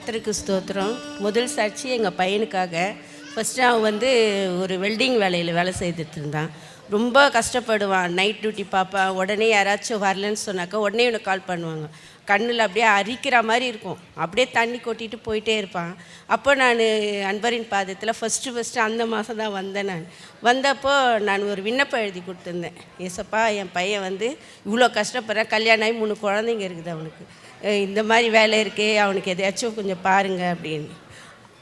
கர்த்தருக்கு ஸ்தோத்திரம். முதல் சாட்சி எங்கள் பையனுக்காக. ஃபஸ்ட்டு அவன் ஒரு வெல்டிங் வேலையில் வேலை செய்துட்டு இருந்தான். ரொம்ப கஷ்டப்படுவான். நைட் டியூட்டி பார்ப்பான். உடனே யாராச்சும் வரலன்னு சொன்னாக்கா உடனே இவனுக்கு கால் பண்ணுவாங்க. கண்ணில் அப்படியே அரிக்கிற மாதிரி இருக்கும். அப்படியே தண்ணி கொட்டிட்டு போயிட்டே இருப்பான். அப்போ நான் அன்பரின் பாதத்தில் ஃபஸ்ட்டு அந்த மாதம் தான் வந்தேன். நான் வந்தப்போ நான் ஒரு விண்ணப்பம் எழுதி கொடுத்துருந்தேன். ஏசப்பா, என் பையன் இவ்வளோ கஷ்டப்படுறேன், கல்யாணம் ஆகி 3 குழந்தைங்க இருக்குது அவனுக்கு, இந்த மாதிரி வேலை இருக்கே, அவனுக்கு எதையாச்சும் கொஞ்சம் பாருங்கள் அப்படின்னு.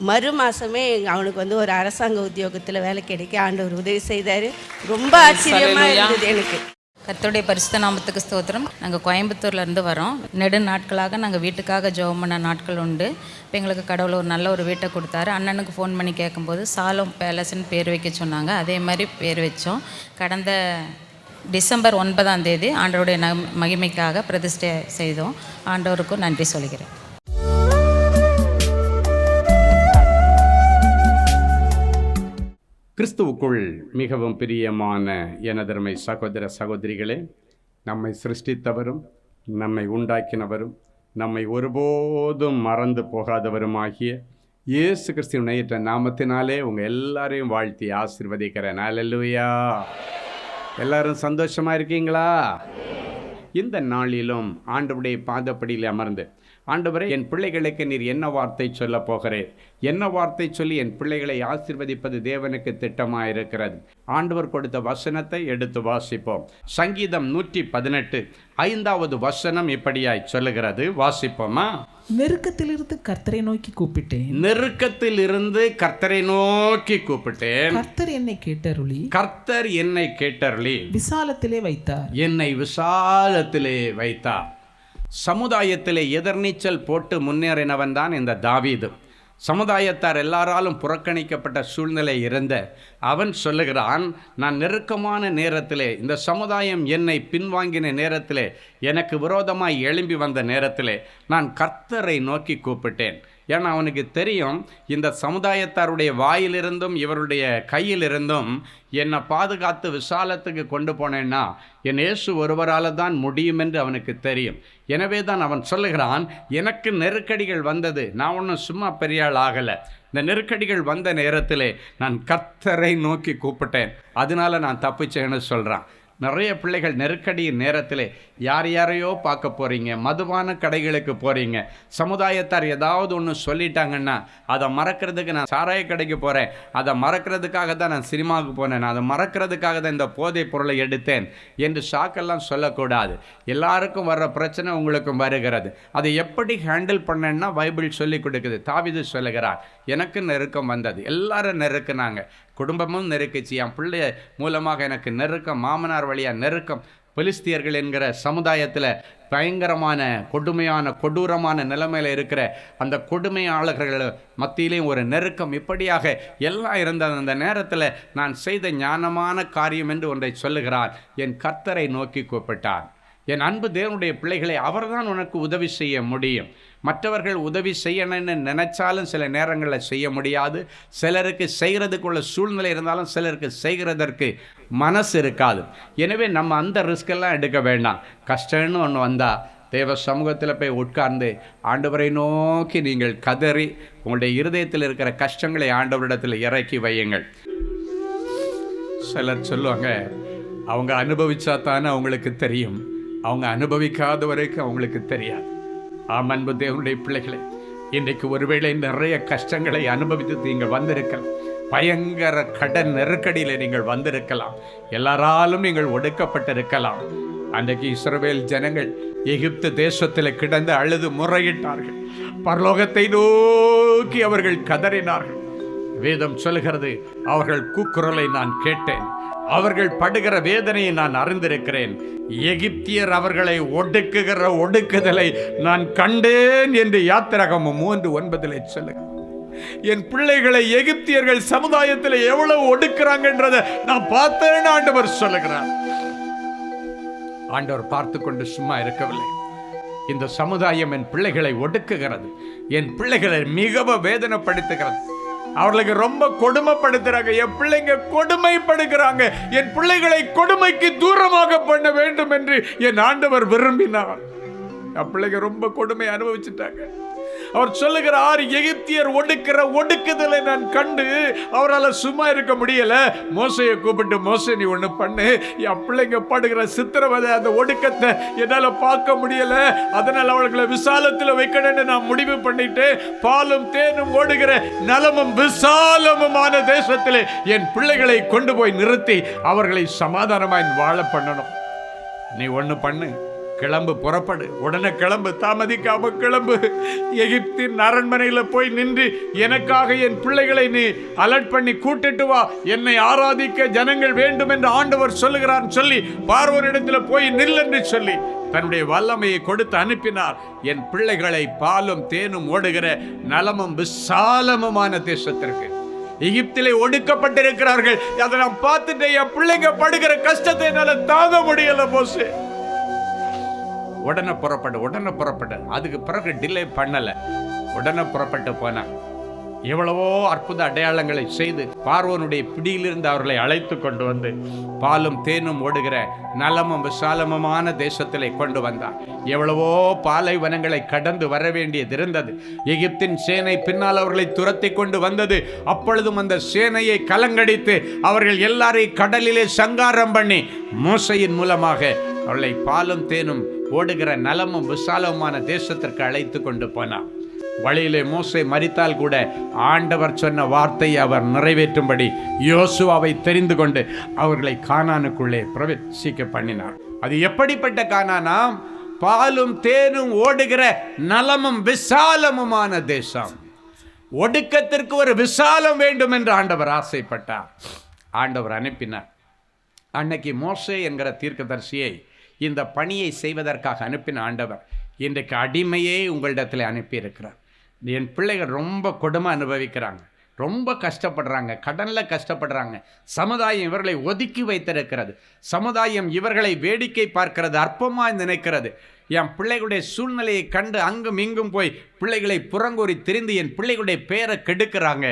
மறு மாதமே அவனுக்கு ஒரு அரசாங்க உத்தியோகத்தில் வேலை கிடைக்க ஆண்டவர் உதவி செய்தார். ரொம்ப ஆச்சரியமாக இருந்தது எனக்கு. கர்த்தருடைய பரிசுத்த நாமத்துக்கு ஸ்தோத்திரம். நாங்கள் கோயம்புத்தூர்லேருந்து வரோம். நெடு நாட்களாக நாங்கள் வீட்டுக்காக ஜெபம் பண்ண நாட்கள் உண்டு. இப்போ எங்களுக்கு கடவுள் ஒரு நல்ல ஒரு வீட்டை கொடுத்தாரு. அண்ணனுக்கு ஃபோன் பண்ணி கேட்கும்போது சாலோம் பேலஸ்ன்னு பேர் வைக்க சொன்னாங்க. அதே மாதிரி பேர் வச்சோம். கடந்த டிசம்பர் 9 ஆண்டவருடைய மகிமைக்காக பிரதிஷ்டை செய்தோம். ஆண்டவருக்கும் நன்றி சொல்கிறேன். கிறிஸ்துவுக்குள் மிகவும் பிரியமான எனதருமை சகோதர சகோதரிகளே, நம்மை சிருஷ்டித்தவரும் நம்மை உண்டாக்கினவரும் நம்மை ஒருபோதும் மறந்து போகாதவருமாகிய இயேசு கிறிஸ்துவின் நேற்ற நாமத்தினாலே உங்கள் எல்லாரையும் வாழ்த்தி ஆசீர்வதிக்கிறேன். அல்லேலூயா. எல்லாரும் சந்தோஷமாக இருக்கீங்களா? இந்த நாளிலும் ஆண்டவருடைய பாதப்படியில் அமர்ந்து, ஆண்டவரே, என் பிள்ளைகளுக்கு நீர் என்ன வார்த்தை சொல்ல போகிறேன், என்ன வார்த்தை சொல்லி என் பிள்ளைகளை ஆசீர்வதிப்பது தேவனுக்கு திட்டமாக இருக்கிறது. ஆண்டவர் கொடுத்த வசனத்தை எடுத்து வாசிப்போம். சங்கீதம் 118 5வது வசனம் இப்படியாய் சொல்லுகிறது. வாசிப்போமா? நெருக்கத்திலிருந்து கர்த்தரை நோக்கி கூப்பிட்டேன். நெருக்கத்திலிருந்து கர்த்தரை நோக்கி கூப்பிட்டேன். கர்த்தர் என்னை கேட்டருளி. கர்த்தர் என்னை கேட்டருளி விசாலத்திலே வைத்தார். என்னை விசாலத்திலே வைத்தார். சமுதாயத்திலே எதிர்நீச்சல் போட்டு முன்னேறினவன் தான் இந்த தாவீது. சமுதாயத்தார் எல்லாராலும் புறக்கணிக்கப்பட்ட சூழ்நிலை இருந்த அவன் சொல்லுகிறான், நான் நெருக்கமான நேரத்திலே, இந்த சமுதாயம் என்னை பின்வாங்கின நேரத்திலே, எனக்கு விரோதமாய் எழும்பி வந்த நேரத்திலே நான் கர்த்தரை நோக்கி கூப்பிட்டேன். ஏன்னா அவனுக்கு தெரியும், இந்த சமுதாயத்தாருடைய வாயிலிருந்தும் இவருடைய கையிலிருந்தும் என்னை பாதுகாத்து விசாலத்துக்கு கொண்டு போனேன்னா என் இயேசு ஒருவரால் தான் முடியும் என்று அவனுக்கு தெரியும். எனவே தான் அவன் சொல்லுகிறான், எனக்கு நெருக்கடிகள் வந்தது, நான் ஒன்றும் சும்மா பெரிய ஆள் ஆகலை. இந்த நெருக்கடிகள் வந்த நேரத்திலே நான் கர்த்தரை நோக்கி கூப்பிட்டேன், அதனால நான் தப்பிச்சேன்னு சொல்கிறான். நிறைய பிள்ளைகள் நெருக்கடியின் நேரத்தில் யார் யாரையோ பார்க்க போகிறீங்க, மதுபான கடைகளுக்கு போகிறீங்க, சமுதாயத்தார் ஏதாவது ஒன்று சொல்லிட்டாங்கன்னா அதை மறக்கிறதுக்கு நான் சாராய கடைக்கு போகிறேன், அதை மறக்கிறதுக்காக தான் நான் சினிமாவுக்கு போனேன், அதை மறக்கிறதுக்காக தான் இந்த போதைப் பொருளை எடுத்தேன் என்று ஷாக்கெல்லாம் சொல்லக்கூடாது. எல்லாருக்கும் வர்ற பிரச்சனை உங்களுக்கும் வருகிறது. அதை எப்படி ஹேண்டில் பண்ணேன்னா பைபிள் சொல்லி கொடுக்குது. தாவீது சொல்லுகிறார், எனக்கு நெருக்கம் வந்தது, எல்லாரும் நெருக்குனாங்க, குடும்பமும் நெருக்கிச்சு, என் பிள்ளை மூலமாக எனக்கு நெருக்கம், மாமனார் வழியாக நெருக்கம், பெலிஸ்தியர்கள் என்கிற சமுதாயத்தில் பயங்கரமான கொடுமையான கொடூரமான நிலைமையில் இருக்கிற அந்த கொடுமையாளர்கள் மத்தியிலையும் ஒரு நெருக்கம், இப்படியாக எல்லாம் இருந்த அந்த நேரத்தில் நான் செய்த ஞானமான காரியம் என்று ஒன்றை சொல்லுகிறார். என் கர்த்தரை நோக்கி கூப்பிட்டான். என் அன்பு தேவனுடைய பிள்ளைகளை, அவர்தான் உனக்கு உதவி செய்ய முடியும். மற்றவர்கள் உதவி செய்யணும்னு நினைச்சாலும் சில நேரங்களில் செய்ய முடியாது. சிலருக்கு செய்கிறதுக்குள்ள சூழ்நிலை இருந்தாலும் சிலருக்கு செய்கிறதற்கு மனசு இருக்காது. எனவே நம்ம அந்த ரிஸ்கெல்லாம் எடுக்க வேண்டாம். கஷ்டம்னு ஒன்று வந்தால் தேவ சமூகத்தில் போய் உட்கார்ந்து ஆண்டவரை நோக்கி நீங்கள் கதறி உங்களுடைய இருதயத்தில் இருக்கிற கஷ்டங்களை ஆண்டவரிடத்தில் இறக்கி வையுங்கள். சிலர் சொல்லுவாங்க, அவங்க அனுபவிச்சா தானே அவங்களுக்கு தெரியும், அவங்க அனுபவிக்காத வரைக்கும் அவங்களுக்கு தெரியாது. அன்பு தேவனுடைய பிள்ளைகளை, இன்றைக்கு ஒருவேளை நிறைய கஷ்டங்களை அனுபவித்து நீங்கள் வந்திருக்கலாம். பயங்கர கடன் நெருக்கடியில் நீங்கள் வந்திருக்கலாம். எல்லாராலும் நீங்கள் ஒடுக்கப்பட்டிருக்கலாம். அன்றைக்கு இஸ்ரவேல் ஜனங்கள் எகிப்து தேசத்தில் கிடந்து அழுது முறையிட்டார்கள். பரலோகத்தை நோக்கி அவர்கள் கதறினார்கள். வேதம் சொல்கிறது, அவர்கள் கூக்குரலை நான் கேட்டேன், அவர்கள் படுகிற வேதனையை நான் அறிந்திருக்கிறேன், எகிப்தியர் அவர்களை ஒடுக்குகிற ஒடுக்குதலை நான் கண்டேன் என்று யாத்திராகமம் 3:9 சொல்லுங்க. என் பிள்ளைகளை எகிப்தியர்கள் சமுதாயத்தில் எவ்வளவு ஒடுக்குறாங்கன்றதை நான் பார்த்தேன்னு ஆண்டவர் சொல்லுகிறார். ஆண்டவர் பார்த்து கொண்டு சும்மா இருக்கவில்லை. இந்த சமுதாயம் என் பிள்ளைகளை ஒடுக்குகிறது, என் பிள்ளைகளை மிகவும் வேதனைப்படுத்துகிறது, அவர்களுக்கு ரொம்ப கொடுமைப்படுத்துறாங்க, என் பிள்ளைங்க கொடுமைப்படுகிறாங்க, என் பிள்ளைகளை கொடுமைக்கு தூரமாக பண்ண வேண்டும் என்று என் ஆண்டவர் விரும்பினார். என் பிள்ளைங்க ரொம்ப கொடுமை அனுபவிச்சுட்டாங்க. அவர் சொல்லுகிறார், எகிப்தியர் ஒடுக்குதலை நான் கண்டு அவரால் சும்மா இருக்க முடியல. மோசையை கூப்பிட்டு, மோசே நீ ஒண்ணு பண்ணு, என் பிள்ளைங்க படுகிற சித்திரவதை, அந்த ஒடுக்கத்தை என்னால பார்க்க முடியல, அதனால் அவர்களை விசாலத்தில் வைக்கணும்னு நான் முடிவு பண்ணிட்டு, பாலும் தேனும் ஓடுகிற நலமும் விசாலமுமான தேசத்திலே என் பிள்ளைகளை கொண்டு போய் நிறுத்தி அவர்களை சமாதானமாய் வாழ பண்ணணும். நீ ஒண்ணு பண்ணு, கிளம்பு, புறப்படு, உடனே கிளம்பு, தாமதிக்காம கிளம்பு. எகிப்தின் அரண்மனையில போய் நின்று எனக்காக என் பிள்ளைகளை நீ அலர்ட் பண்ணி கூட்டிட்டு வா, என்னை ஆராதிக்க ஜனங்கள் வேண்டும் என்று ஆண்டவர் சொல்லுகிறார் சொல்லி பார்வோனிடத்தில் போய் நில் என்று சொல்லி தன்னுடைய வல்லமையை கொடுத்து அனுப்பினார். என் பிள்ளைகளை பாலும் தேனும் ஓடுகிற நலமும் விசாலமுமான தேசத்திற்கு, எகிப்திலே ஒடுக்கப்பட்டிருக்கிறார்கள், அதை நான் பார்த்துட்டு என் பிள்ளைங்க படுகிற கஷ்டத்தை என்னால தாங்க முடியல மோசே. உடனே புறப்பட்டு அதுக்கு பிறகு டிலே பண்ணல, உடனே புறப்பட்டு போன. எவ்வளவோ அற்புத அடையாளங்களை செய்து பார்வோனுடைய பிடியிலிருந்து அவர்களை அழைத்து கொண்டு வந்து பாலும் தேனும் ஓடுகிற நலமும் விசாலமுமான தேசத்திலே கொண்டு வந்தார். எவ்வளவோ பாலைவனங்களை கடந்து வர வேண்டியது இருந்தது. எகிப்தின் சேனை பின்னால் அவர்களை துரத்தி கொண்டு வந்தது. அப்பொழுதும் அந்த சேனையை கலங்கடித்து அவர்கள் எல்லாரையும் கடலிலே சங்காரம் பண்ணி மோசையின் மூலமாக அவர்களை பாலும் தேனும் ஓடுகிற நலமும் விசாலமுமான தேசத்திற்கு அழைத்து கொண்டு போனார். வழியிலே மோசே மரித்தால் கூட ஆண்டவர் சொன்ன வார்த்தையை அவர் நிறைவேற்றும்படி யோசுவாவை தெரிந்து கொண்டு அவர்களை கானானுக்குள்ளே பிரவேசிக்க பண்ணினார். அது எப்படிப்பட்ட கானானாம்? பாலும் தேனும் ஓடுகிற நலமும் விசாலமுமான தேசம். ஒடுக்கத்திற்கு ஒரு விசாலம் வேண்டும் என்று ஆண்டவர் ஆசைப்பட்டார். ஆண்டவர் அனுப்பினார். அன்னைக்கு மோசே என்கிற தீர்க்கதரிசியை இந்த பணியை செய்வதற்காக அனுப்பின ஆண்டவர் இன்றைக்கு அடிமையே உங்களிடத்தில் அனுப்பியிருக்கிறார். என் பிள்ளைகள் ரொம்ப கொடுமை அனுபவிக்கிறாங்க, ரொம்ப கஷ்டப்படுறாங்க, கடனில் கஷ்டப்படுறாங்க. சமுதாயம் இவர்களை ஒதுக்கி வைத்திருக்கிறது. சமுதாயம் இவர்களை வேடிக்கை பார்க்கிறது, அற்பமாய் நினைக்கிறது. என் பிள்ளைகளுடைய சூழ்நிலையை கண்டு அங்கும் இங்கும் போய் பிள்ளைகளை புறங்கூறி திரிந்து என் பிள்ளைகளுடைய பேரை கெடுக்கிறாங்க.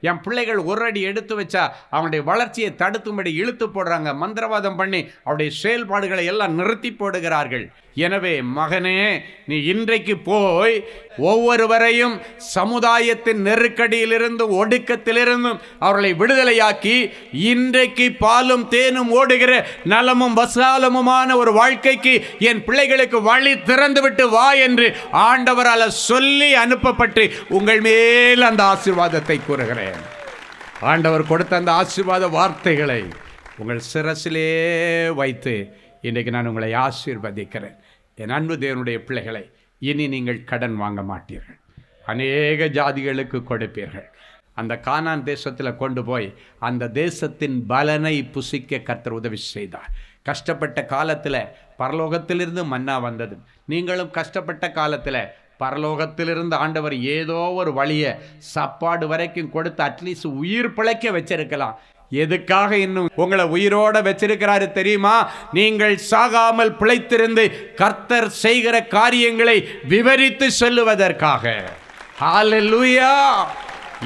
என் பிள்ளைகள் ஒரு அடி எடுத்து வச்சா அவனுடைய வளர்ச்சியை தடுத்தும்படி இழுத்து போடுறாங்க. மந்திரவாதம் பண்ணி அவருடைய செயல்பாடுகளை எல்லாம் நிறுத்தி போடுகிறார்கள். எனவே மகனே, நீ இன்றைக்கு போய் ஒவ்வொருவரையும் சமுதாயத்தின் நெருக்கடியிலிருந்து ஒடுக்கத்திலிருந்தும் அவர்களை விடுதலையாக்கி இன்றைக்கு பாலும் தேனும் ஓடுகிற நலமும் வசாலமுமான ஒரு வாழ்க்கைக்கு என் பிள்ளைகளுக்கு வழி திறந்துவிட்டு வா என்று ஆண்டவரால் சொல்லி அனுப்பப்பட்டு உங்கள் மேல் அந்த ஆசீர்வாதத்தை கூறுகிறேன். ஆண்டவர் கொடுத்த அந்த ஆசீர்வாத வார்த்தைகளை உங்கள் சிரசிலே வைத்து இன்றைக்கு நான் உங்களை ஆசீர்வதிக்கிறேன். என் அன்பு தேவனுடைய பிள்ளைகளை, இனி நீங்கள் கடன் வாங்க மாட்டீர்கள், அநேக ஜாதிகளுக்கு கொடுப்பீர்கள். அந்த கானான் தேசத்தில் கொண்டு போய் அந்த தேசத்தின் பலனை புசிக்க கர்த்தர் உதவி செய்தார். கஷ்டப்பட்ட காலத்தில் பரலோகத்திலிருந்து மன்னா வந்தது. நீங்களும் கஷ்டப்பட்ட காலத்தில் பரலோகத்திலிருந்து ஆண்டவர் ஏதோ ஒரு வழியை சாப்பாடு வரைக்கும் கொடுத்து அட்லீஸ்ட் உயிர் பிழைக்க வச்சிருக்கலாம். எதுக்காக இன்னும் உங்களை உயிரோட வச்சிருக்கிறாரு தெரியுமா? நீங்கள் சாகாமல் பிழைத்திருந்து கர்த்தர் செய்கிற காரியங்களை விவரித்து சொல்லுவதற்காக. ஹல்லேலூயா!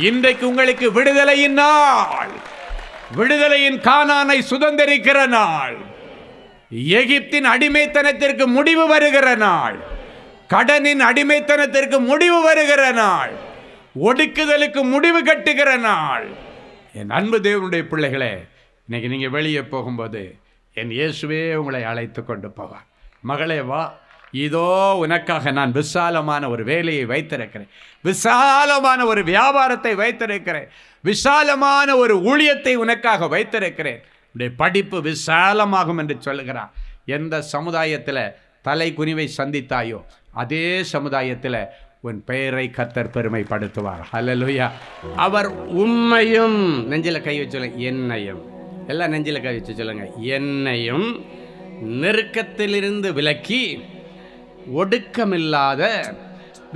இன்றைக்கு உங்களுக்கு விடுதலையின் நாள், விடுதலையின் கானானை சுதந்திரிக்கிற நாள், எகிப்தின் அடிமைத்தனத்திற்கு முடிவு வருகிற நாள், கடனின் அடிமைத்தனத்திற்கு முடிவு வருகிற நாள், ஒடுக்குதலுக்கு முடிவு கட்டுகிற நாள். என் அன்பு தேவனுடைய பிள்ளைகளே, இன்னைக்கு நீங்கள் வெளியே போகும்போது என் இயேசுவே உங்களை அழைத்து கொண்டு போவார். மகளே வா, இதோ உனக்காக நான் விசாலமான ஒரு வேலையை வைத்திருக்கிறேன், விசாலமான ஒரு வியாபாரத்தை வைத்திருக்கிறேன், விசாலமான ஒரு ஊழியத்தை உனக்காக வைத்திருக்கிறேன். உடைய படிப்பு விசாலமாகும் என்று சொல்லுகிறார். எந்த சமுதாயத்தில் தலை குனிவை சந்தித்தாயோ அதே சமுதாயத்தில் உன் பெயரை கர்த்தர் பெருமைப்படுத்துவார். ஹல்லேலூயா! அவர் உம்மையும், நெஞ்சில் கை வச்சு சொல்லுங்க, என்னையும், எல்லாம் நெஞ்சில் கை வச்சு சொல்லுங்க, என்னையும் நெருக்கத்திலிருந்து விலக்கி ஒடுக்கமில்லாத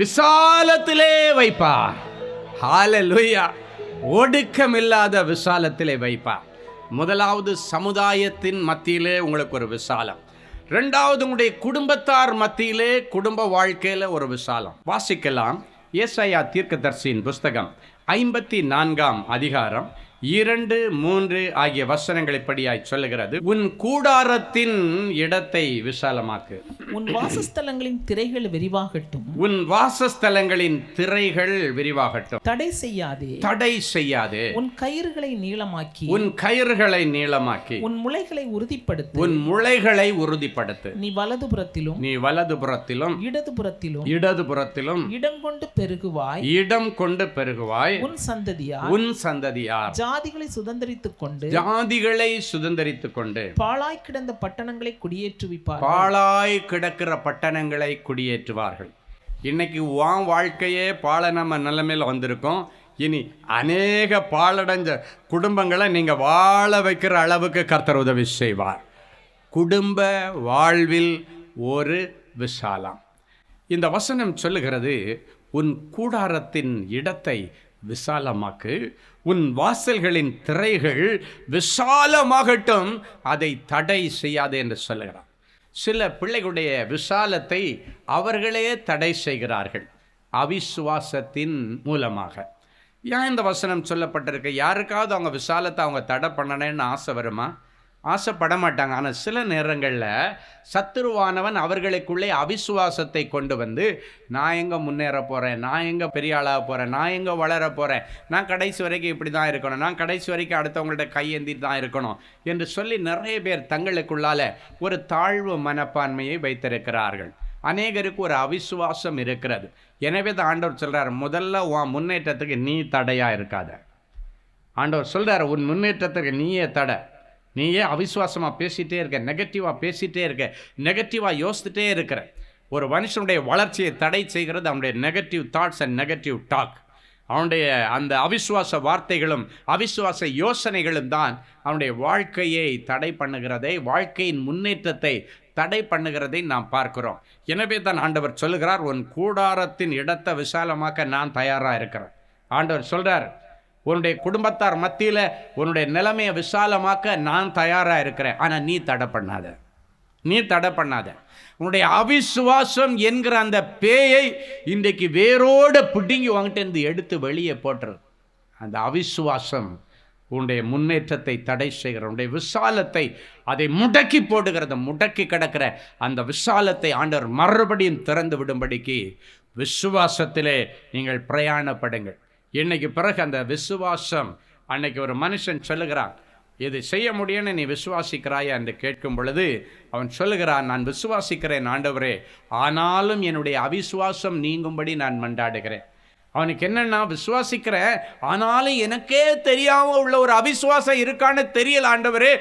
விசாலத்திலே வைப்பார். ஹல்லேலூயா! ஒடுக்கமில்லாத விசாலத்திலே வைப்பார். முதலாவது சமுதாயத்தின் மத்தியிலே உங்களுக்கு ஒரு விசாலம். ரெண்டாவது உங்களுடைய குடும்பத்தார் மத்தியிலே குடும்ப வாழ்க்கையில் ஒரு விசாலம். வாசிக்கலாம். ஏசாயா தீர்க்கதரிசியின் புஸ்தகம் 54ஆம் அதிகாரம் 2, 3 ஆகிய வசனங்கள் இப்படியாய் சொல்லுகிறது. உன் கூடாரத்தின் இடத்தை விசாலமாக்கு. உன் வாசஸ்தலங்களின் திரைகள் விரிவாகட்டும். உன் வாசஸ்தலங்களின் திரைகள் விரிவாகட்டும். தடை செய்யாதே. தடை செய்யாதே. உன் கயிறுகளை நீளமாக்கி. உன் கயிறுகளை நீளமாக்கி. உன் முளைகளை உறுதிப்படுத்து. உன் முளைகளை உறுதிப்படுத்து. நீ வலதுபுறத்திலும் இடதுபுறத்திலும் இடம் கொண்டு பெருகுவாய். உன் சந்ததியார் ஜாதிகளை சுதந்தரித்துக் கொண்டு பாழாய் கிடந்த பட்டணங்களை குடியேற்றுவார்கள். இன்னைக்கு வாழ்க்கையே பாழனம நிலைமையில் வந்திருக்கோம். இனி அநேக பாழடைஞ்ச குடும்பங்களை நீங்க வாழ வைக்கிற அளவுக்கு கர்த்தர் உதவி செய்வார். குடும்ப வாழ்வில் ஒரு விசாலம். இந்த வசனம் சொல்லுகிறது, உன் கூடாரத்தின் இடத்தை விசாலமாக்கு, உன் வாசல்களின் திரைகள் விசாலமாகட்டும், அதை தடை செய்யாதே என்று சொல்லுகிறார். சில பிள்ளைகளுடைய விசாலத்தை அவர்களே தடை செய்கிறார்கள் அவிசுவாசத்தின் மூலமாக. ஏன் இந்த வசனம் சொல்லப்பட்டிருக்கு? யாருக்காவது அவங்க விசாலத்தை அவங்க தடை பண்ணணும்னு ஆசை வருமா? ஆசைப்பட மாட்டாங்க. ஆனால் சில நேரங்களில் சத்துருவானவன் அவர்களுக்குள்ளே அவிசுவாசத்தை கொண்டு வந்து, நான் எங்கே முன்னேற போகிறேன், நான் எங்கே பெரிய ஆளாக போகிறேன், நான் எங்கே வளர போகிறேன், நான் கடைசி வரைக்கும் இப்படி தான் இருக்கணும், நான் கடைசி வரைக்கும் அடுத்தவங்கள்ட்ட கையேந்தி தான் இருக்கணும் என்று சொல்லி நிறைய பேர் தங்களுக்குள்ளால் ஒரு தாழ்வு மனப்பான்மையை வைத்திருக்கிறார்கள். அநேகருக்கு ஒரு அவிசுவாசம் இருக்கிறது. எனவே தான் ஆண்டவர் சொல்கிறார், முதல்ல உன் முன்னேற்றத்துக்கு நீ தடையாக இருக்காத. ஆண்டவர் சொல்கிறார், உன் முன்னேற்றத்துக்கு நீயே தடை. நீயே அவிசுவாசமாக பேசிகிட்டே இருக்க, நெகட்டிவாக பேசிகிட்டே இருக்க, நெகட்டிவாக யோசித்துட்டே இருக்கிற. ஒரு மனுஷனுடைய வளர்ச்சியை தடை செய்கிறது அவனுடைய negative thoughts and negative talk. அவனுடைய அந்த அவிசுவாச வார்த்தைகளும் அவிசுவாச யோசனைகளும் தான் அவனுடைய வாழ்க்கையை தடை பண்ணுகிறதை, வாழ்க்கையின் முன்னேற்றத்தை தடை பண்ணுகிறதை நாம் பார்க்கிறோம். எனவே தான் ஆண்டவர் சொல்லுகிறார், உன் கூடாரத்தின் இடத்தை விசாலமாக்க நான் தயாராக இருக்கிறேன். ஆண்டவர் சொல்கிறார், உன்னுடைய குடும்பத்தார் மத்தியில் உன்னுடைய நிலைமையை விசாலமாக்க நான் தயாராக இருக்கிறேன். ஆனால் நீ தடை பண்ணாத. உன்னுடைய அவிசுவாசம் என்கிற அந்த பேயை இன்றைக்கு வேரோடு பிடுங்கி வாங்கிட்டு எடுத்து வெளியே போட்டுரு. அந்த அவிசுவாசம் உன்னுடைய முன்னேற்றத்தை தடை செய்கிற, உன்னுடைய விசாலத்தை அதை முடக்கி போடுகிறத, முடக்கி கிடக்கிற அந்த விசாலத்தை ஆண்டவர் மறுபடியும் திறந்து விடும்படிக்கு விசுவாசத்திலே நீங்கள் பிரயாணப்படுங்கள். இன்னைக்கு பிறகு அந்த விசுவாசம், அன்னைக்கு ஒரு மனுஷன் சொல்லுகிறான், இது செய்ய முடியும்னு நீ விசுவாசிக்கிறாயா என்று கேட்கும் பொழுது அவன் சொல்லுகிறான், நான் விசுவாசிக்கிறேன் ஆண்டவரே, ஆனாலும் என்னுடைய அவிசுவாசம் நீங்கும்படி நான் மன்றாடுகிறேன். அவனுக்கு என்னன்னா, விசுவாசிக்கிறேன் ஆனாலும் எனக்கே தெரியாமல் உள்ள ஒரு அவிசுவாசம் இருக்கான்னு தெரியல ஆண்டவரே.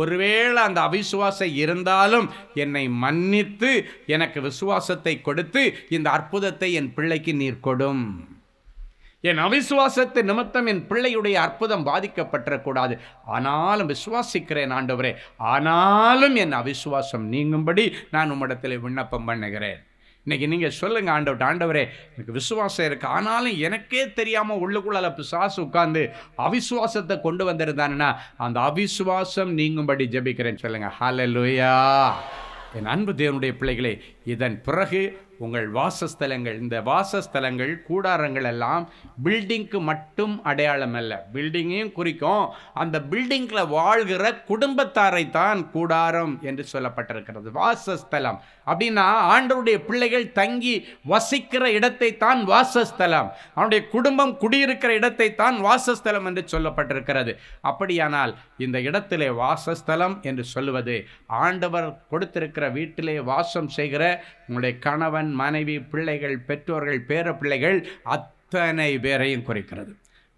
ஒருவேளை அந்த அவிசுவாசம் இருந்தாலும் என்னை மன்னித்து எனக்கு விசுவாசத்தை கொடுத்து இந்த அற்புதத்தை என் பிள்ளைக்கு நீர் கொடும். என் அவிசுவாசத்தை நிமித்தம் என் பிள்ளையுடைய அற்புதம் பாதிக்கப்பட்டிருக்கூடாது. ஆனாலும் விசுவாசிக்கிறேன் ஆண்டவரே, ஆனாலும் என் அவிசுவாசம் நீங்கும்படி நான் உம்மிடத்தில் விண்ணப்பம் பண்ணுகிறேன். இன்றைக்கி நீங்கள் சொல்லுங்கள், ஆண்டவரே எனக்கு விசுவாசம் இருக்குது, ஆனாலும் எனக்கே தெரியாமல் உள்ளுக்குள்ள பிசாசு உட்கார்ந்து அவிசுவாசத்தை கொண்டு வந்திருந்தானுன்னா அந்த அவிசுவாசம் நீங்கும்படி ஜெபிக்கிறேன்னு சொல்லுங்கள். ஹல்லேலூயா. என் அன்பு தேவனுடைய பிள்ளைகளே, இதன் பிறகு உங்கள் வாசஸ்தலங்கள், இந்த வாசஸ்தலங்கள் கூடாரங்கள் எல்லாம் பில்டிங்க்கு மட்டும் அடையாளம் அல்ல, பில்டிங்கையும் குறிக்கும். அந்த பில்டிங்கில் வாழ்கிற குடும்பத்தாரை தான் கூடாரம் என்று சொல்லப்பட்டிருக்கிறது. வாசஸ்தலம் அப்படின்னா ஆண்டவருடைய பிள்ளைகள் தங்கி வசிக்கிற இடத்தை தான் வாசஸ்தலம், அவனுடைய குடும்பம் குடியிருக்கிற இடத்தை தான் வாசஸ்தலம் என்று சொல்லப்பட்டிருக்கிறது. அப்படியானால் இந்த இடத்திலே வாசஸ்தலம் என்று சொல்லுவது ஆண்டவர் கொடுத்திருக்கிற வீட்டிலே வாசம் செய்கிற உங்களுடைய கணவன், மனைவி, பிள்ளைகள், பெற்றோர்கள், பேர பிள்ளைகள் அத்தனை பேரையும் குறிக்கிறது.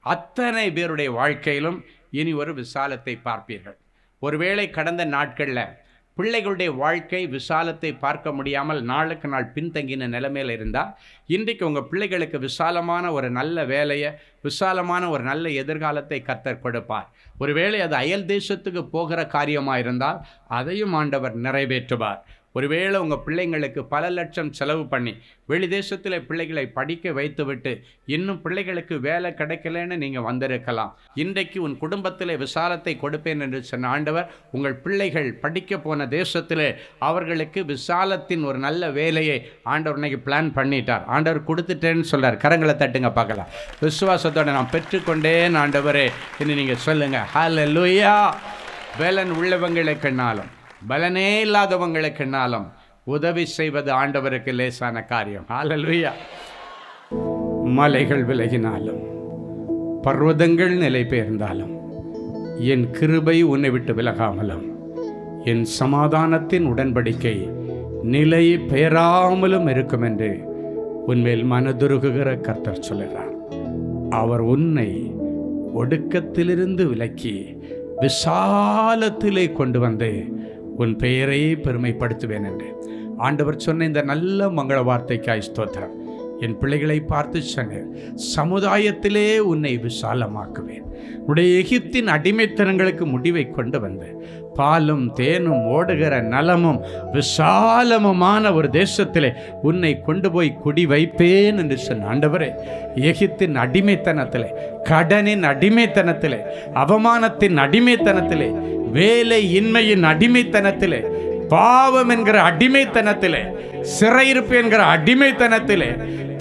அத்தனை பேருடைய வாழ்க்கையிலும் இனி ஒரு விசாலத்தை பார்ப்பீர்கள். ஒருவேளை கடந்த நாட்களில் பிள்ளைகளுடைய வாழ்க்கை விசாலத்தை பார்க்க முடியாமல் நாளுக்கு நாள் பின்தங்கின நிலைமையில் இருந்தால், இன்றைக்கு உங்கள் பிள்ளைகளுக்கு விசாலமான ஒரு நல்ல வேலையை, விசாலமான ஒரு நல்ல எதிர்காலத்தை கர்த்தர் கொடுப்பார். ஒருவேளை அது அயல் தேசத்துக்கு போகிற காரியமாக இருந்தால் அதையும் ஆண்டவர் நிறைவேற்றுவார். ஒருவேளை உங்கள் பிள்ளைங்களுக்கு பல லட்சம் செலவு பண்ணி வெளி தேசத்தில் பிள்ளைகளை படிக்க வைத்துவிட்டு இன்னும் பிள்ளைகளுக்கு வேலை கிடைக்கலன்னு நீங்கள் வந்திருக்கலாம். இன்றைக்கு உன் குடும்பத்தில் விசாலத்தை கொடுப்பேன் என்று சொன்ன ஆண்டவர் உங்கள் பிள்ளைகள் படிக்க போன தேசத்தில் அவர்களுக்கு விசாலத்தின் ஒரு நல்ல வேலையை ஆண்டவர் இன்னைக்கு பிளான் பண்ணிட்டார். ஆண்டவர் கொடுத்துட்டேன்னு சொல்கிறார். கரங்களை தட்டுங்க பார்க்கலாம். விசுவாசத்தோடு நான் பெற்றுக்கொண்டேன் ஆண்டவரே என்று நீங்கள் சொல்லுங்கள். ஹல்லேலூயா. பலன் உள்ளவங்களுக்குனாலும் பலனே இல்லாதவங்களுக்குனாலும் உதவி செய்வது ஆண்டவருக்கு லேசான காரியம். ஹல்லேலூயா. மலைகள் விலகினாலும் பர்வதங்கள் நிலை பெயர்ந்தாலும் என் கிருபை உன்னை விட்டு விலகாமலும் என் சமாதானத்தின் உடன்படிக்கை நிலை பெயராமலும் இருக்கும் என்று உன்மேல் மனதுருகுகிற கர்த்தர் சொல்கிறார். அவர் உன்னை ஒடுக்கத்திலிருந்து விலக்கி விசாலத்திலே கொண்டு வந்து உன் பெயரை பெருமைப்படுத்துவேன் என்று ஆண்டவர் சொன்ன இந்த நல்ல மங்கள வார்த்தைக்காய் ஸ்தோத்திரம். என் பிள்ளைகளை பார்த்து சொன்னேன், சமுதாயத்திலே உன்னை விசாலமாக்குவேன். உடைய எகிப்தின் அடிமைத்தனங்களுக்கு முடிவை கொண்டு வந்து பாலும் தேனும் ஓடுகிற நலமும் விசாலமுமான ஒரு தேசத்திலே உன்னை கொண்டு போய் குடி வைப்பேன் என்று சொன்ன ஆண்டவரே, எகிப்தின் அடிமைத்தனத்திலே, கடனின் அடிமைத்தனத்திலே, அவமானத்தின் அடிமைத்தனத்திலே, வேலை இன்மையின் அடிமைத்தனத்திலே, பாவம் என்கிற அடிமைத்தனத்திலே, சிறையிருப்பு என்கிற அடிமைத்தனத்திலே,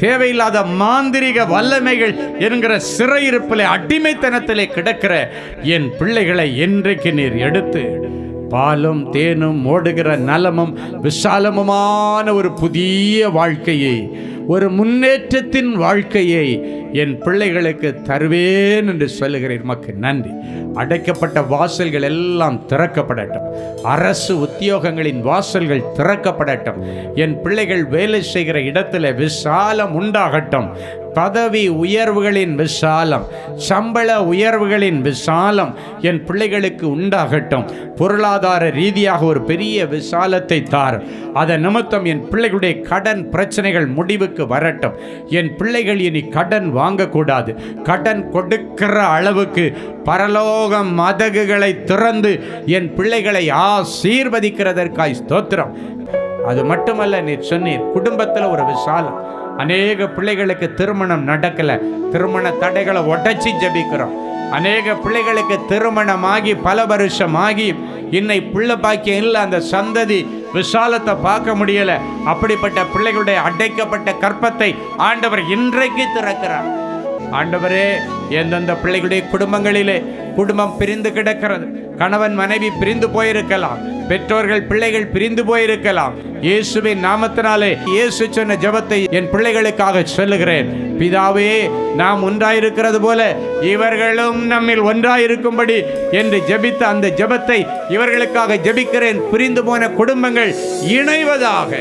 தேவையில்லாத மாந்திரிக வல்லமைகள் என்கிற சிறையிருப்பிலே அடிமைத்தனத்திலே கிடக்கிற என் பிள்ளைகளை என்றைக்கு நீர் எடுத்து பாலும் தேனும் ஓடுகிற நலமும் விசாலமுமான ஒரு புதிய வாழ்க்கையை, ஒரு முன்னேற்றத்தின் வாழ்க்கையை என் பிள்ளைகளுக்கு தருவேன் என்று சொல்லுகிறேன். உமக்கு நன்றி. அடைக்கப்பட்ட வாசல்கள் எல்லாம் திறக்கப்படட்டும். அரசு உத்தியோகங்களின் வாசல்கள் திறக்கப்படட்டும். என் பிள்ளைகள் வேலை செய்கிற இடத்துல விசாலம் உண்டாகட்டும். பதவி உயர்வுகளின் விசாலம், சம்பள உயர்வுகளின் விசாலம் என் பிள்ளைகளுக்கு உண்டாகட்டும். பொருளாதார ரீதியாக ஒரு பெரிய விசாலத்தை தார். அதன் நிமித்தம் என் பிள்ளைகளுடைய கடன் பிரச்சனைகள் முடிவுக்கு வரட்டும். என் பிள்ளைகள் இனி கடன் வாங்கக்கூடாது. கடன் கொடுக்கிற அளவுக்கு பரலோகம் மதகுகளை திறந்து என் பிள்ளைகளை ஆசீர்வதிக்கிறதற்காய் ஸ்தோத்திரம். அது மட்டுமல்ல, நீர் சொன்னீர் குடும்பத்தில் ஒரு விசாலம். அநேக பிள்ளைகளுக்கு திருமணம் நடக்கல, திருமண தடைகளை உடைச்சி ஜபிக்கிறோம். அநேக பிள்ளைகளுக்கு திருமணமாகி பல வருஷமாகி இன்னை பிள்ளை பாக்கியம் இல்லை, அந்த சந்ததி விசாலத்தை பார்க்க முடியல. அப்படிப்பட்ட பிள்ளைகளுடைய அடைக்கப்பட்ட கற்பத்தை ஆண்டவர் இன்றைக்கு திறக்கிறார். ஆண்டவரே, எந்தெந்த பிள்ளைகளுடைய குடும்பங்களிலே குடும்பம் பிரிந்து கிடக்கிறது, கணவன் மனைவி பிரிந்து போயிருக்கலாம், பெற்றோர்கள் பிள்ளைகள் பிரிந்து போயிருக்கலாம், இயேசுவின் நாமத்தினாலே இயேசு சொன்ன ஜெபத்தை என் பிள்ளைகளுக்காக சொல்லுகிறேன். பிதாவே, நாம் ஒன்றாயிருக்கிறது போல இவர்களும் நம்மில் ஒன்றாயிருக்கும்படி என்று ஜெபித்த அந்த ஜெபத்தை இவர்களுக்காக ஜெபிக்கிறேன். பிரிந்து போன குடும்பங்கள் இணைவதாக.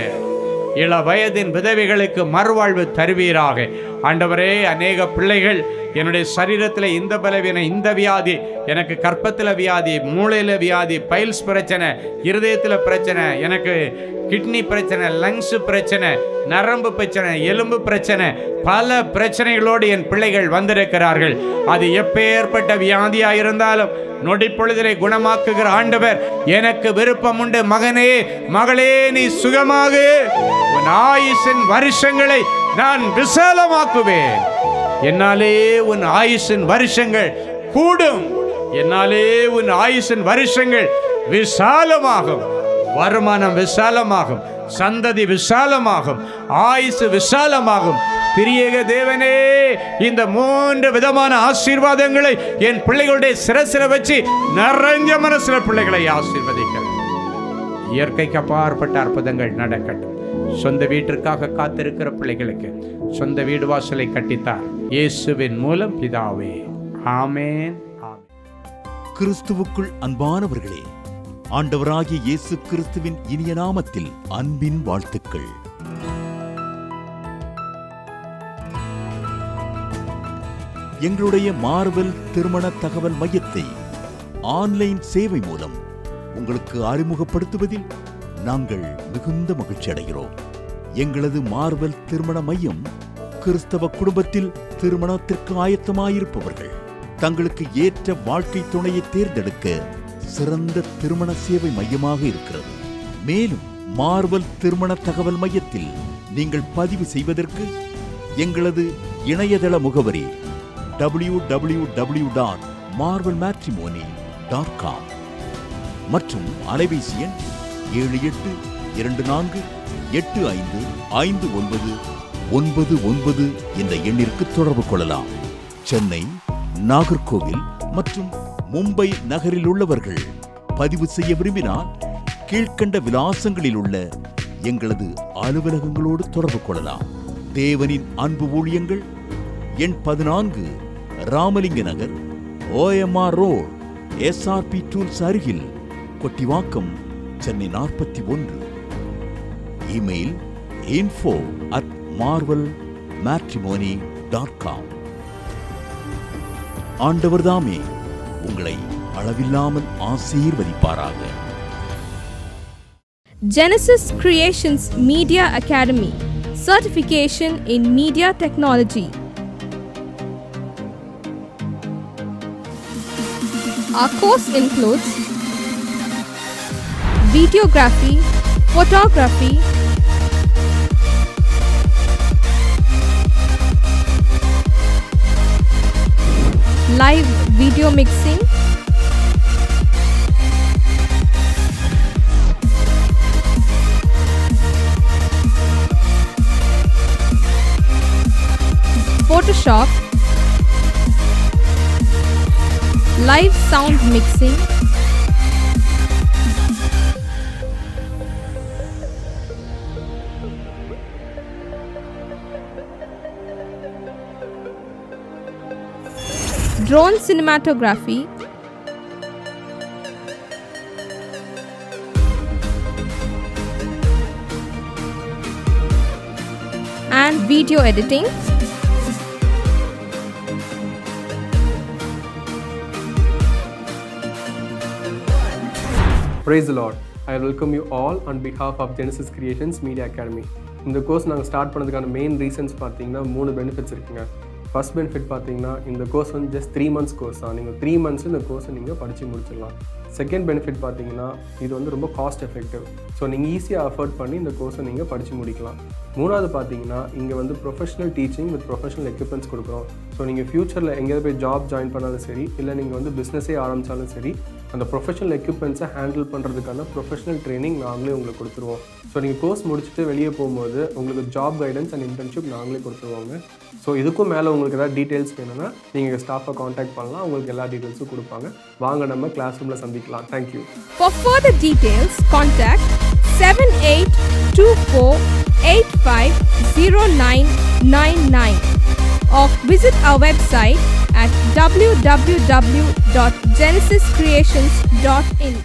இள வயதின் விதவைகளுக்கு மறுவாழ்வு தருவீராக. ஆண்டவரே, அநேக பிள்ளைகள் என்னுடைய சரீரத்தில் இந்த பலவீனம், இந்த வியாதி, எனக்கு கற்பத்தில் வியாதி, மூளையில் வியாதி, பைல்ஸ் பிரச்சனை, இருதயத்தில் பிரச்சனை, எனக்கு கிட்னி பிரச்சனை, லங்ஸ் பிரச்சனை, நரம்பு பிரச்சனை, எலும்பு பிரச்சனை, பல பிரச்சனைகளோடு என் பிள்ளைகள் வந்திருக்கிறார்கள். அது எப்பேற்பட்ட வியாதியாக இருந்தாலும் நொடி பொழுதிலே குணமாக்குகிற ஆண்டவர் எனக்கு விருப்பம் உண்டு. மகனே, மகளே, நீ சுகமாக உன் ஆயுசின் வருஷங்களை நான் விசாலமாக்குவேன். என்னாலே உன் ஆயுசின் வருஷங்கள் கூடும். என்னாலே உன் ஆயுசின் வருஷங்கள் விசாலமாகும். வருமானம் விசாலமாகும், சந்ததி விசாலமாகும், ஆயுசு விசாலமாகும். திரியேக தேவனே, இந்த 3 விதமான ஆசீர்வாதங்களை என் பிள்ளைகளுடைய சிரசில வச்சு நிறைஞ்ச மனசுல பிள்ளைகளை ஆசீர்வதிக்கிறேன். இயற்கைக்கு அப்பாற்பட்ட அற்புதங்கள் நடக்கட்டும். சொந்த வீட்டிற்காக காத்திருக்கிற பிள்ளைகளுக்கு சொந்த வீடு வாசலை கட்டித்தார். இயேசுவின் மூலம் பிதாவே, ஆமென். கிறிஸ்துவுக்குள் அன்பானவர்களே, ஆண்டவராகிய இயேசு கிறிஸ்துவின் இனிய நாமத்தில் அன்பின் வாழ்த்துக்கள். எங்களுடைய மார்வெல் திருமண தகவல் மையத்தை ஆன்லைன் சேவை மூலம் உங்களுக்கு அறிமுகப்படுத்துவதில் நாங்கள் மிகுந்த மகிழ்ச்சி அடைகிறோம். எங்களது மார்வெல் திருமண மையம் கிறிஸ்தவ குடும்பத்தில் திருமணத்திற்கு ஆயத்தமாயிருப்பவர்கள் தங்களுக்கு ஏற்ற வாழ்க்கை துணையை தேர்ந்தெடுக்க சிறந்த திருமண சேவை மையமாக இருக்கிறது. மேலும் மார்வல் திருமண தகவல் மையத்தில் நீங்கள் பதிவு செய்வதற்கு எங்களது இணையதள முகவரி www.marvelmatrimony.com மற்றும் அலைபேசி எண் 7824855999 என்ற எண்ணிற்கு தொடர்பு கொள்ளலாம். சென்னை, நாகர்கோவில் மற்றும் மும்பை நகரில் உள்ளவர்கள் பதிவு செய்ய விரும்பினால் கீழ்க்கண்ட விலாசங்களில் உள்ள எங்களது அலுவலகங்களோடு தொடர்பு கொள்ளலாம். தேவனின் அன்பு ஊழியங்கள் எண் 14, ராமலிங்க நகர், OMR ரோட், SRP டூல்ஸ் அருகில், கொட்டிவாக்கம், சென்னை 41. Email info@marvelmatrimony.com. ஆண்டவர்தாமே உங்களை அளவில்லாமல் ஆசீர்வதிப்பாராக. Genesis Creations Media Academy, certification in media technology. Our course includes videography, photography, live video mixing, Photoshop, live sound mixing, drone cinematography, and video editing. Praise the Lord. I welcome you all on behalf of Genesis Creations Media Academy. இந்த course நாங்கள் start பண்ணதுக்கான main reasons பார்த்தீங்கன்னா 3 benefits இருக்குங்க. First benefit பார்த்தீங்கன்னா இந்த course வந்து just 3 months course தான். நீங்கள் 3 months இந்த கோர்ஸை நீங்கள் படித்து முடிச்சிடலாம். செகண்ட் பெனிஃபிட் பார்த்தீங்கன்னா இது வந்து ரொம்ப காஸ்ட் எஃபெக்டிவ். ஸோ நீங்கள் ஈஸியாக அஃபோர்ட் பண்ணி இந்த கோர்ஸை நீங்கள் படித்து முடிக்கலாம். மூணாவது பார்த்தீங்கன்னா இங்கே வந்து professional teaching with professional equipments கொடுக்குறோம். ஸோ நீங்கள் ஃப்யூச்சரில் எங்கேயாவது போய் ஜாப் ஜாயின் பண்ணாலும் சரி, இல்லை நீங்கள் வந்து பிஸ்னஸே ஆரம்பித்தாலும் சரி, அந்த ப்ரொஃபஷனல் எக்யூப்மெண்ட்ஸை ஹேண்டில் பண்ணுறதுக்கான ப்ரொஃபஷனல் ட்ரைனிங் நாங்களே உங்களுக்கு கொடுத்துருவோம். ஸோ நீங்கள் கோர்ஸ் முடிச்சுட்டு வெளியே போகும்போது உங்களுக்கு ஜாப் கைடன்ஸ் அண்ட் இன்டர்ன்ஷிப் நாங்களே கொடுத்துருவாங்க. ஸோ இதுக்கும் மேலே உங்களுக்கு ஏதாவது டீட்டெயில்ஸ் வேணும்னா நீங்கள் ஸ்டாஃபை காண்டாக்ட் பண்ணலாம். உங்களுக்கு எல்லா டீட்டெயில்ஸும் கொடுப்பாங்க. வாங்க நம்ம கிளாஸ் ரூமில் சந்திக்கலாம். Thank you. For further details, contact 7824850999 or visit our website at www.genesiscreations.in.